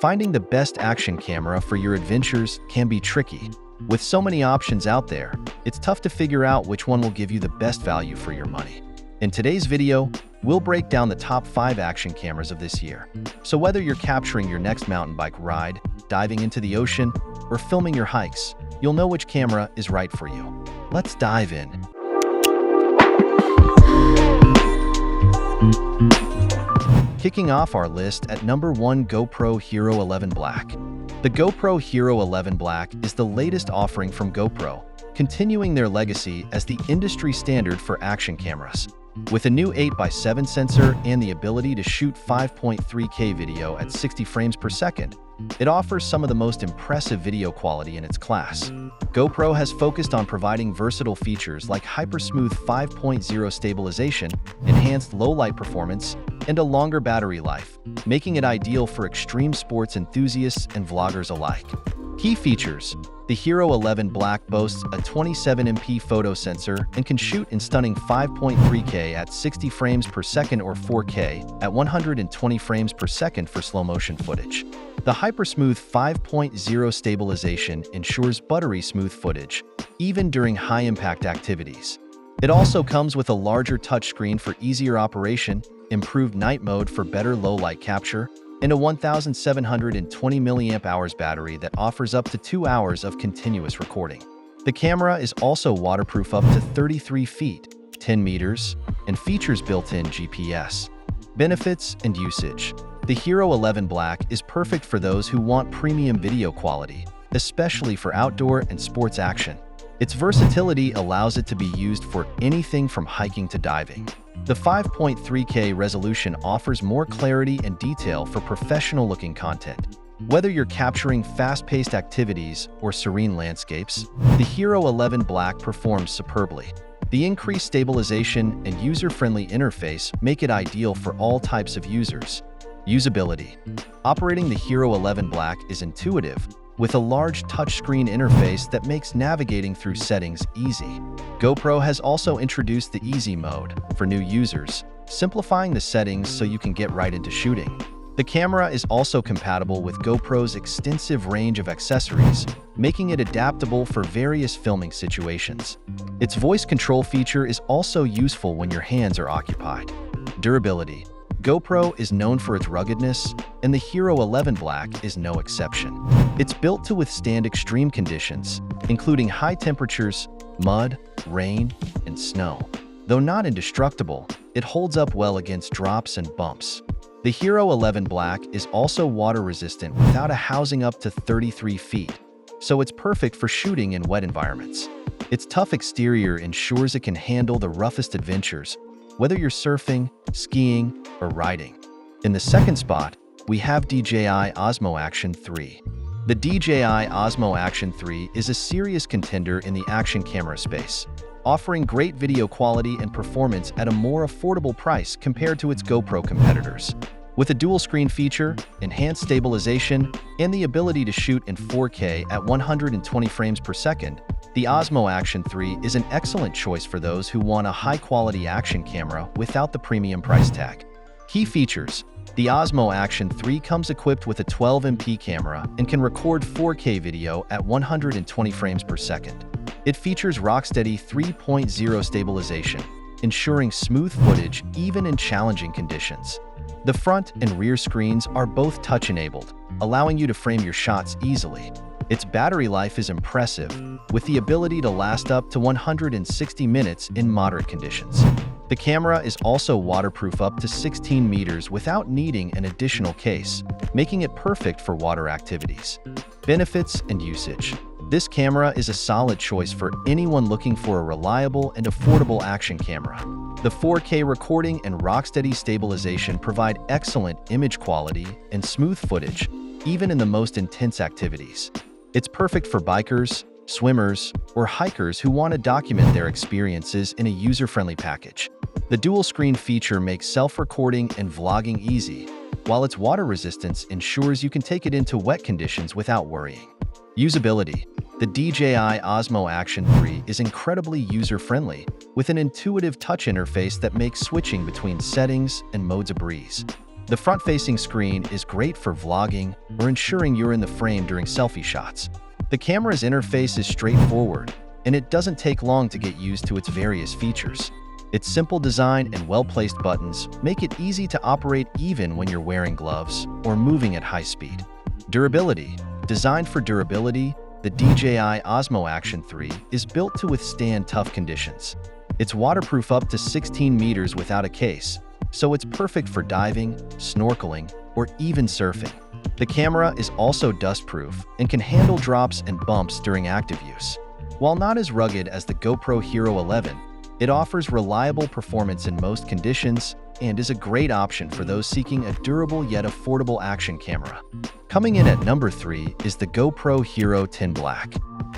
Finding the best action camera for your adventures can be tricky. With so many options out there, it's tough to figure out which one will give you the best value for your money. In today's video, we'll break down the top 5 action cameras of this year. So whether you're capturing your next mountain bike ride, diving into the ocean, or filming your hikes, you'll know which camera is right for you. Let's dive in. Kicking off our list at number 1, GoPro Hero 11 Black. The GoPro Hero 11 Black is the latest offering from GoPro, continuing their legacy as the industry standard for action cameras. With a new 8x7 sensor and the ability to shoot 5.3K video at 60 frames per second, it offers some of the most impressive video quality in its class. GoPro has focused on providing versatile features like hyper-smooth 5.0 stabilization, enhanced low-light performance, and a longer battery life, making it ideal for extreme sports enthusiasts and vloggers alike. Key features: the Hero 11 Black boasts a 27MP photo sensor and can shoot in stunning 5.3K at 60 frames per second or 4K at 120 frames per second for slow-motion footage. The hypersmooth 5.0 stabilization ensures buttery smooth footage, even during high-impact activities. It also comes with a larger touchscreen for easier operation, improved night mode for better low-light capture, and a 1,720 mAh battery that offers up to 2 hours of continuous recording. The camera is also waterproof up to 33 feet, 10 meters, and features built-in GPS. Benefits and usage. The Hero 11 Black is perfect for those who want premium video quality, especially for outdoor and sports action. Its versatility allows it to be used for anything from hiking to diving. The 5.3K resolution offers more clarity and detail for professional-looking content. Whether you're capturing fast-paced activities or serene landscapes, the Hero 11 Black performs superbly. The increased stabilization and user-friendly interface make it ideal for all types of users. Usability. Operating the Hero 11 Black is intuitive, with a large touchscreen interface that makes navigating through settings easy. GoPro has also introduced the Easy mode for new users, simplifying the settings so you can get right into shooting. The camera is also compatible with GoPro's extensive range of accessories, making it adaptable for various filming situations. Its voice control feature is also useful when your hands are occupied. Durability. GoPro is known for its ruggedness, and the Hero 11 Black is no exception. It's built to withstand extreme conditions, including high temperatures, mud, rain, and snow. Though not indestructible, it holds up well against drops and bumps. The Hero 11 Black is also water-resistant without a housing up to 33 feet, so it's perfect for shooting in wet environments. Its tough exterior ensures it can handle the roughest adventures, whether you're surfing, skiing, or riding. In the second spot, we have DJI Osmo Action 3. The DJI Osmo Action 3 is a serious contender in the action camera space, offering great video quality and performance at a more affordable price compared to its GoPro competitors. With a dual-screen feature, enhanced stabilization, and the ability to shoot in 4K at 120 frames per second, the Osmo Action 3 is an excellent choice for those who want a high-quality action camera without the premium price tag. Key features. The Osmo Action 3 comes equipped with a 12MP camera and can record 4K video at 120 frames per second. It features rock-steady 3.0 stabilization, ensuring smooth footage even in challenging conditions. The front and rear screens are both touch-enabled, allowing you to frame your shots easily. Its battery life is impressive, with the ability to last up to 160 minutes in moderate conditions. The camera is also waterproof up to 16 meters without needing an additional case, making it perfect for water activities. Benefits and usage. This camera is a solid choice for anyone looking for a reliable and affordable action camera. The 4K recording and rock-steady stabilization provide excellent image quality and smooth footage, even in the most intense activities. It's perfect for bikers, swimmers, or hikers who want to document their experiences in a user-friendly package. The dual-screen feature makes self-recording and vlogging easy, while its water resistance ensures you can take it into wet conditions without worrying. Usability. The DJI Osmo Action 3 is incredibly user-friendly, with an intuitive touch interface that makes switching between settings and modes a breeze. The front-facing screen is great for vlogging or ensuring you're in the frame during selfie shots. The camera's interface is straightforward, and it doesn't take long to get used to its various features. Its simple design and well-placed buttons make it easy to operate even when you're wearing gloves or moving at high speed. Durability. Designed for durability, the DJI Osmo Action 3 is built to withstand tough conditions. It's waterproof up to 16 meters without a case, so it's perfect for diving, snorkeling, or even surfing. The camera is also dust-proof and can handle drops and bumps during active use. While not as rugged as the GoPro Hero 11, it offers reliable performance in most conditions and is a great option for those seeking a durable yet affordable action camera. Coming in at number 3 is the GoPro Hero 10 Black.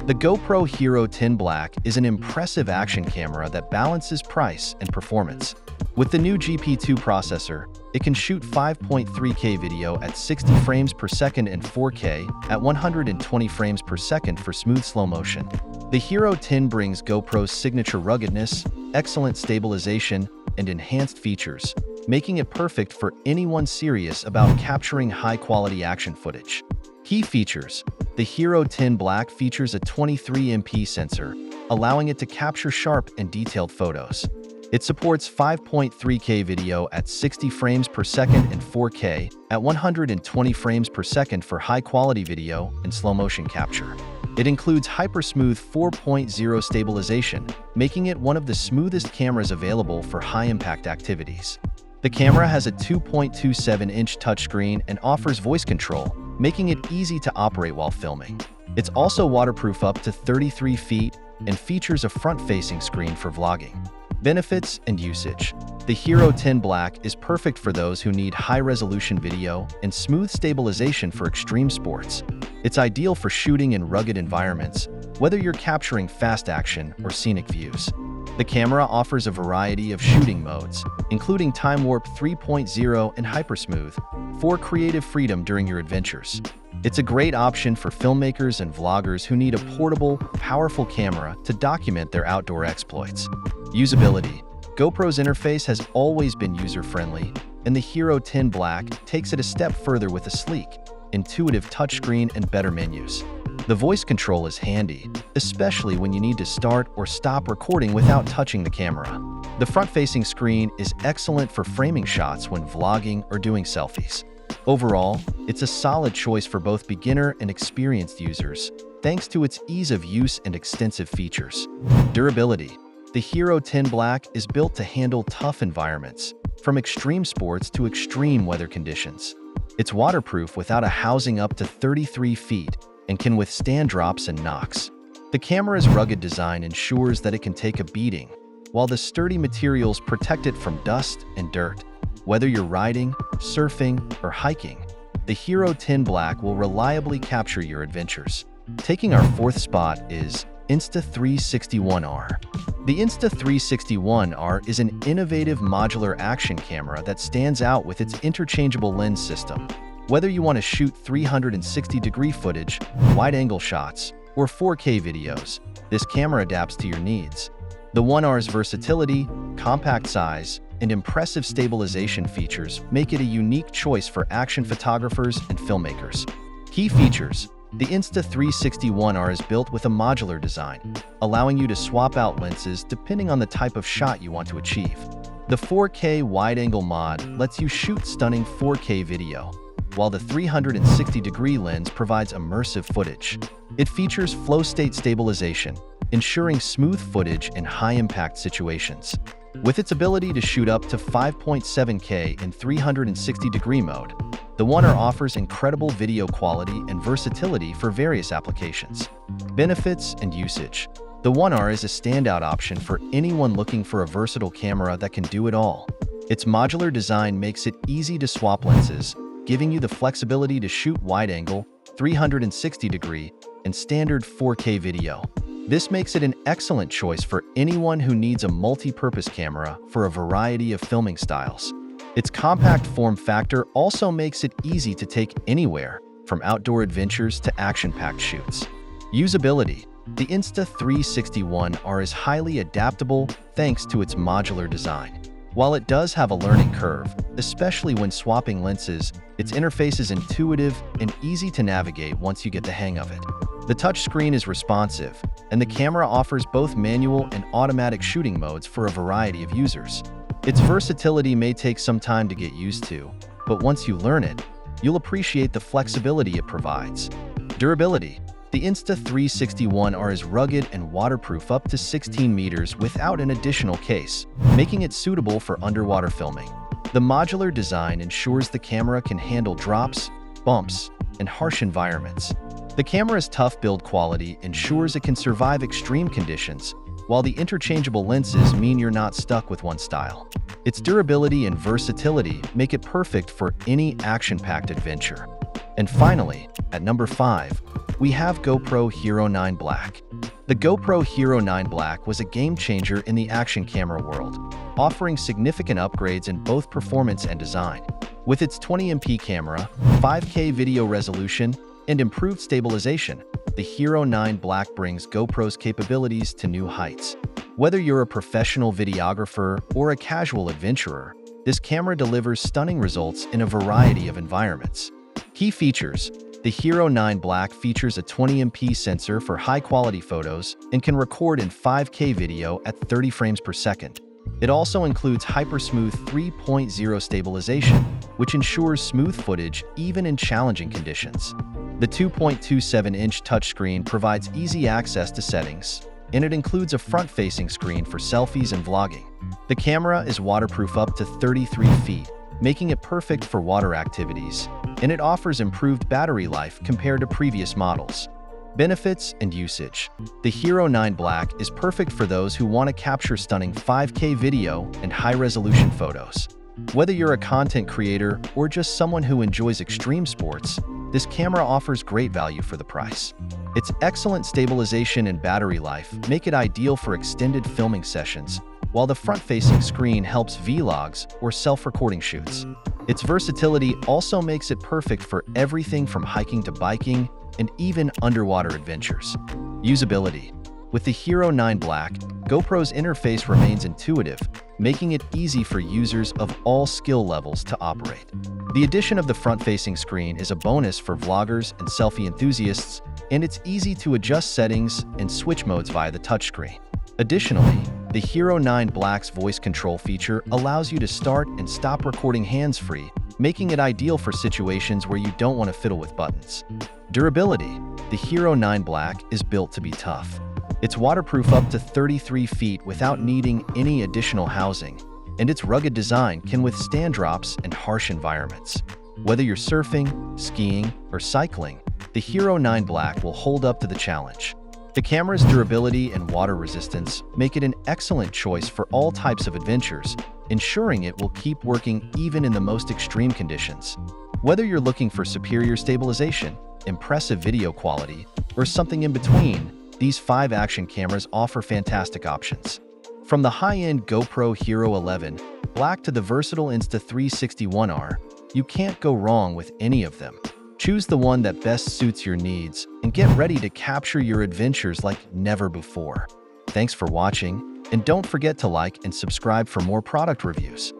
The GoPro Hero 10 Black is an impressive action camera that balances price and performance. With the new GP2 processor, it can shoot 5.3K video at 60 frames per second and 4K at 120 frames per second for smooth slow motion. The Hero 10 brings GoPro's signature ruggedness, excellent stabilization, and enhanced features, making it perfect for anyone serious about capturing high-quality action footage. Key features. The Hero 10 Black features a 23MP sensor, allowing it to capture sharp and detailed photos. It supports 5.3K video at 60 frames per second and 4K at 120 frames per second for high-quality video and slow-motion capture. It includes hyper-smooth 4.0 stabilization, making it one of the smoothest cameras available for high-impact activities. The camera has a 2.27-inch touchscreen and offers voice control, making it easy to operate while filming. It's also waterproof up to 33 feet and features a front-facing screen for vlogging. Benefits and usage. The Hero 10 Black is perfect for those who need high-resolution video and smooth stabilization for extreme sports. It's ideal for shooting in rugged environments, whether you're capturing fast action or scenic views. The camera offers a variety of shooting modes, including Time Warp 3.0 and Hypersmooth, for creative freedom during your adventures. It's a great option for filmmakers and vloggers who need a portable, powerful camera to document their outdoor exploits. Usability. GoPro's interface has always been user-friendly, and the Hero 10 Black takes it a step further with a sleek, intuitive touchscreen and better menus. The voice control is handy, especially when you need to start or stop recording without touching the camera. The front-facing screen is excellent for framing shots when vlogging or doing selfies. Overall, it's a solid choice for both beginner and experienced users, thanks to its ease of use and extensive features. Durability. The Hero 10 Black is built to handle tough environments, from extreme sports to extreme weather conditions. It's waterproof without a housing up to 33 feet and can withstand drops and knocks. The camera's rugged design ensures that it can take a beating, while the sturdy materials protect it from dust and dirt. Whether you're riding, surfing, or hiking, the Hero 10 Black will reliably capture your adventures. Taking our fourth spot is Insta360 ONE R. The Insta360 ONE R is an innovative modular action camera that stands out with its interchangeable lens system. Whether you want to shoot 360-degree footage, wide-angle shots, or 4K videos, this camera adapts to your needs. The ONE R's versatility, compact size, and impressive stabilization features make it a unique choice for action photographers and filmmakers. Key features. The Insta360 ONE R is built with a modular design, allowing you to swap out lenses depending on the type of shot you want to achieve. The 4K wide-angle mod lets you shoot stunning 4K video, while the 360-degree lens provides immersive footage. It features flow state stabilization, ensuring smooth footage in high-impact situations. With its ability to shoot up to 5.7K in 360-degree mode, the ONE R offers incredible video quality and versatility for various applications. Benefits and usage. The ONE R is a standout option for anyone looking for a versatile camera that can do it all. Its modular design makes it easy to swap lenses, giving you the flexibility to shoot wide-angle, 360-degree, and standard 4K video. This makes it an excellent choice for anyone who needs a multi-purpose camera for a variety of filming styles. Its compact form factor also makes it easy to take anywhere, from outdoor adventures to action-packed shoots. Usability. The Insta360 ONE R is highly adaptable thanks to its modular design. While it does have a learning curve, especially when swapping lenses, its interface is intuitive and easy to navigate once you get the hang of it. The touchscreen is responsive, and the camera offers both manual and automatic shooting modes for a variety of users. Its versatility may take some time to get used to, but once you learn it, you'll appreciate the flexibility it provides. Durability. The Insta360 ONE R is rugged and waterproof up to 16 meters without an additional case, making it suitable for underwater filming. The modular design ensures the camera can handle drops, bumps, and harsh environments. The camera's tough build quality ensures it can survive extreme conditions, while the interchangeable lenses mean you're not stuck with one style. Its durability and versatility make it perfect for any action-packed adventure. And finally, at number 5, we have GoPro Hero 9 Black. The GoPro Hero 9 Black was a game-changer in the action camera world, offering significant upgrades in both performance and design. With its 20MP camera, 5K video resolution, and improved stabilization, the Hero 9 Black brings GoPro's capabilities to new heights. Whether you're a professional videographer or a casual adventurer, this camera delivers stunning results in a variety of environments. Key features. The Hero 9 Black features a 20MP sensor for high-quality photos and can record in 5K video at 30 frames per second. It also includes Hypersmooth 3.0 stabilization, which ensures smooth footage even in challenging conditions. The 2.27-inch touchscreen provides easy access to settings, and it includes a front-facing screen for selfies and vlogging. The camera is waterproof up to 33 feet, making it perfect for water activities, and it offers improved battery life compared to previous models. Benefits and usage. The Hero 9 Black is perfect for those who want to capture stunning 5K video and high-resolution photos. Whether you're a content creator or just someone who enjoys extreme sports, this camera offers great value for the price. Its excellent stabilization and battery life make it ideal for extended filming sessions, while the front-facing screen helps vlogs or self-recording shoots. Its versatility also makes it perfect for everything from hiking to biking and even underwater adventures. Usability. With the Hero 9 Black, GoPro's interface remains intuitive, making it easy for users of all skill levels to operate. The addition of the front-facing screen is a bonus for vloggers and selfie enthusiasts, and it's easy to adjust settings and switch modes via the touchscreen. Additionally, the Hero 9 Black's voice control feature allows you to start and stop recording hands-free, making it ideal for situations where you don't want to fiddle with buttons. Durability. The Hero 9 Black is built to be tough. It's waterproof up to 33 feet without needing any additional housing, and its rugged design can withstand drops and harsh environments. Whether you're surfing, skiing, or cycling, the Hero 9 Black will hold up to the challenge. The camera's durability and water resistance make it an excellent choice for all types of adventures, ensuring it will keep working even in the most extreme conditions. Whether you're looking for superior stabilization, impressive video quality, or something in between, these 5 action cameras offer fantastic options. From the high-end GoPro Hero 11 Black to the versatile Insta360 ONE R, you can't go wrong with any of them. Choose the one that best suits your needs and get ready to capture your adventures like never before. Thanks for watching, and don't forget to like and subscribe for more product reviews.